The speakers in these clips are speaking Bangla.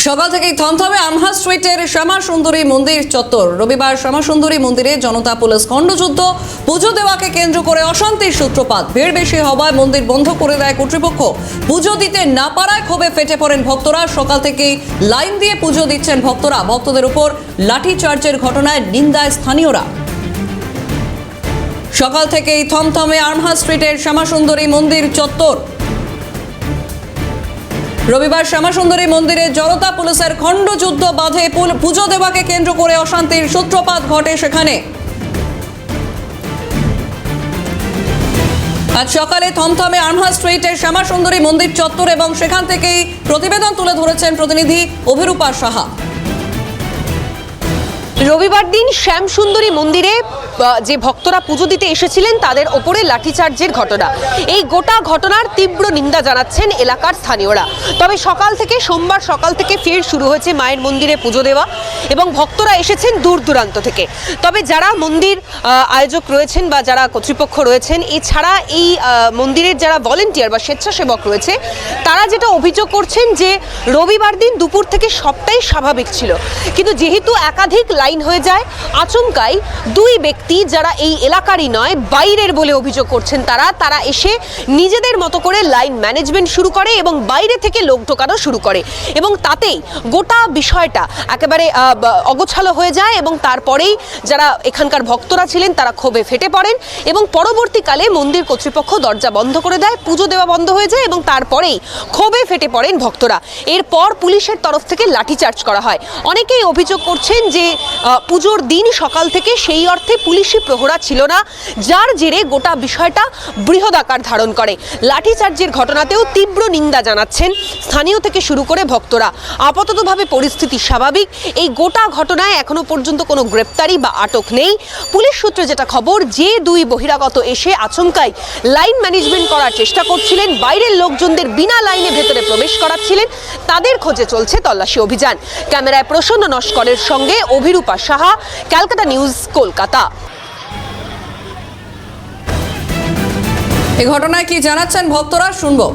সকাল থেকেই থমথমে আমহা স্ট্রিটের শ্যামা সুন্দরী মন্দির চত্বর। রবিবার শ্যামা সুন্দরী মন্দিরে জনতা পুলিশ খণ্ডযুদ্ধ, পুজো দেওয়াকে কেন্দ্র করে অশান্তির সূত্রপাত। ভিড় বেশি হওয়ায় মন্দির বন্ধ করে দেয় কর্তৃপক্ষ। পুজো দিতে না পারায় ক্ষোভে ফেটে পড়েন ভক্তরা। সকাল থেকেই লাইন দিয়ে পুজো দিচ্ছেন ভক্তরা। ভক্তদের উপর লাঠিচার্জের ঘটনায় নিন্দায় স্থানীয়রা। সকাল থেকেই থমথমে আমহা স্ট্রিটের শ্যামা সুন্দরী মন্দির চত্বর। রবিবার শ্যামা সুন্দরী মন্দিরে জনতা পুলিশের খণ্ডযুদ্ধ বাধে। পুজো দেওয়াকে কেন্দ্র করে অশান্তির সূত্রপাত ঘটে সেখানে। আজ সকালে থমথমে আমহা স্ট্রিটের শ্যামা সুন্দরী মন্দির চত্বর এবং সেখান থেকেই প্রতিবেদন তুলে ধরেছেন প্রতিনিধি অভিরূপা সাহা। রবিবার দিন শ্যাম সুন্দরী মন্দিরে যে ভক্তরা পুজো দিতে এসেছিলেন তাদের ওপরে লাঠিচার্জের ঘটনা, এই গোটা ঘটনার তীব্র নিন্দা জানাচ্ছেন এলাকার স্থানীয়রা। তবে সোমবার সকাল থেকে ফের শুরু হয়েছে মায়ের মন্দিরে পুজো দেওয়া এবং ভক্তরা এসেছেন দূর দূরান্ত থেকে। তবে যারা মন্দির আয়োজক রয়েছেন বা যারা কর্তৃপক্ষ রয়েছেন, এছাড়া এই মন্দিরের যারা ভলেন্টিয়ার বা স্বেচ্ছাসেবক রয়েছে, তারা যেটা অভিযোগ করছেন যে রবিবার দিন দুপুর থেকে সবটাই স্বাভাবিক ছিল, কিন্তু যেহেতু একাধিক লাইন হয়ে যায়, আচমকাই দুই ব্যক্তি যারা এই এলাকারই নয় বাইরের বলে অভিযোগ করছেন তারা এসে নিজেদের মতো করে লাইন ম্যানেজমেন্ট শুরু করে এবং বাইরে থেকে লোক ঢোকানো শুরু করে এবং তাতেই গোটা বিষয়টা একেবারে অগোছালো হয়ে যায় এবং তারপরেই যারা এখানকার ভক্তরা ছিলেন তারা ক্ষোভে ফেটে পড়েন এবং পরবর্তীকালে মন্দির কর্তৃপক্ষ দরজা বন্ধ করে দেয়, পুজো দেওয়া বন্ধ হয়ে যায় এবং তারপরেই ক্ষোভে ফেটে পড়েন ভক্তরা। এরপর পুলিশের তরফ থেকে লাঠিচার্জ করা হয়। অনেকেই অভিযোগ করছেন যে পুজোর দিন সকাল থেকে সেই অর্থে পুলিশি প্রহরা ছিল না, যার জেরে গোটা বিষয়টা বৃহৎ আকার ধারণ করে। লাঠিচার্জের ঘটনাতেও তীব্র নিন্দা জানাচ্ছেন স্থানীয় থেকে শুরু করে ভক্তরা। আপাততভাবে পরিস্থিতি স্বাভাবিক। এই গোটা ঘটনায় এখনো পর্যন্ত কোনো গ্রেপ্তারি বা আটক নেই। পুলিশ সূত্রে যেটা খবর, যে দুই বহিরাগত এসে আচমকাই লাইন ম্যানেজমেন্ট করার চেষ্টা করছিলেন, বাইরের লোকজনদের বিনা লাইনে ভেতরে প্রবেশ করাচ্ছিলেন, তাদের খোঁজে চলছে তল্লাশি অভিযান। ক্যামেরায় প্রসন্ন নস্করের সঙ্গে অভিরূপা সাহা, ক্যালকাটা নিউজ, কলকাতা। এই ঘটনায় কি জানাচ্ছেন ভক্তরা, শুনবো।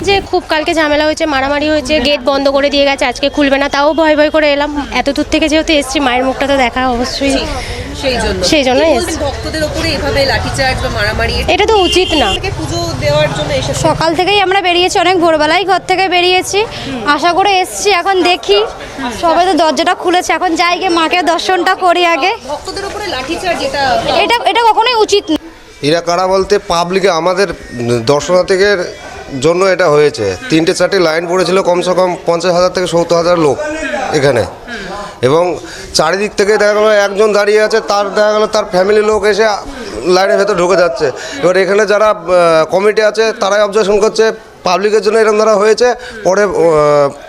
যে খুব কালকে ঝামেলা হয়েছে, মারামারি হয়েছে, গেট বন্ধ করে দিয়ে গেছে, আজকে খুলবে না, তাও ভয় ভয় করে এলাম। এত দূর থেকে যেহেতু এসেছি, মায়ের মুখটা তো দেখা অবশ্যই, সেই জন্য ভক্তদের উপরে এভাবে লাঠিচার্জ বা মারামারি এটা তো উচিত না। পুজো দেওয়ার জন্য এসে সকাল থেকেই আমরা বেরিয়েছি, অনেক ভোরবেলায় ঘর থেকে বেরিয়েছি, আশা করে এসেছি। এখন দেখি সবাই তো দরজাটা খুলেছে, এখন যাই গিয়ে মাকে দর্শনটা করি আগে। ভক্তদের উপরে লাঠিচার্জ এটা কখনোই উচিত না। এরা কারা বলতে পাবলিকে আমাদের দর্শনার্থীদের জন্য এটা হয়েছে। 3-4টি লাইন পড়েছিল, কমসে কম 50,000 থেকে 70,000 লোক এখানে, এবং চারিদিক থেকে দেখা গেলো একজন দাঁড়িয়ে আছে, তার দেখা গেলো তার ফ্যামিলির লোক এসে লাইনের ভেতর ঢুকে যাচ্ছে। এবার এখানে যারা কমিটি আছে তারাই অবজেকশন করছে, পাবলিকের জন্য এরকম দ্বারা হয়েছে। পরে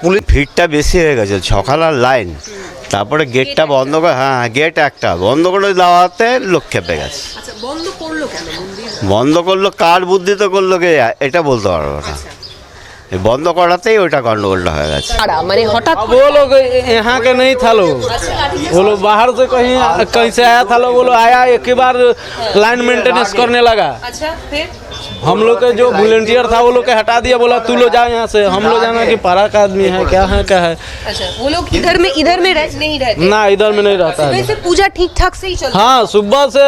পুলিশ ভিড়টা বেশি হয়ে গেছে, সকাল আর লাইন, তারপরে গেটটা বন্ধ করে, গেট একটা বন্ধ করে দেওয়াতে লোক খেপে গেছে। বন্ধ করলো কেন? বন্ধ করলো কার বুদ্ধিতে করলো কে এটা বলতে পারবো না। বন্ধ করাতেই ওইটা गंडगोल হয়ে গেছে। মানে হঠাৎ वो लोग यहाँ के नहीं था, लोग वो लोग बाहर से कहीं से आया था, लोग वो लोग आया एक ही बार लाइन मेंटेनेंस करने लगा। अच्छा, फिर हम लोग के जो वॉलंटियर था वो लोग के हटा दिया, बोला तू लो जा यहाँ से। हम लोग जाना कि पराक आदमी है, क्या है क्या है। अच्छा, वो लोग इधर में नहीं रहते ना, इधर में नहीं रहता है। वैसे पूजा ठीक ठाक से ही चल। हाँ, सुबह से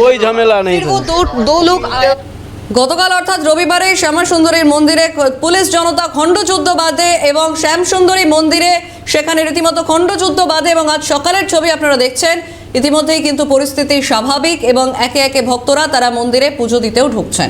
कोई झमेला नहीं था। वो दो लोग গতকাল অর্থাৎ রবিবারে শ্যামা সুন্দরীর মন্দিরে পুলিশ জনতা খণ্ডযুদ্ধ বাঁধে এবং শ্যাম সুন্দরী মন্দিরে সেখানে রীতিমতো খণ্ডযুদ্ধ বাঁধে এবং আজ সকালের ছবি আপনারা দেখছেন। ইতিমধ্যেই কিন্তু পরিস্থিতি স্বাভাবিক এবং একে একে ভক্তরা তারা মন্দিরে পুজো দিতেও ঢুকছেন।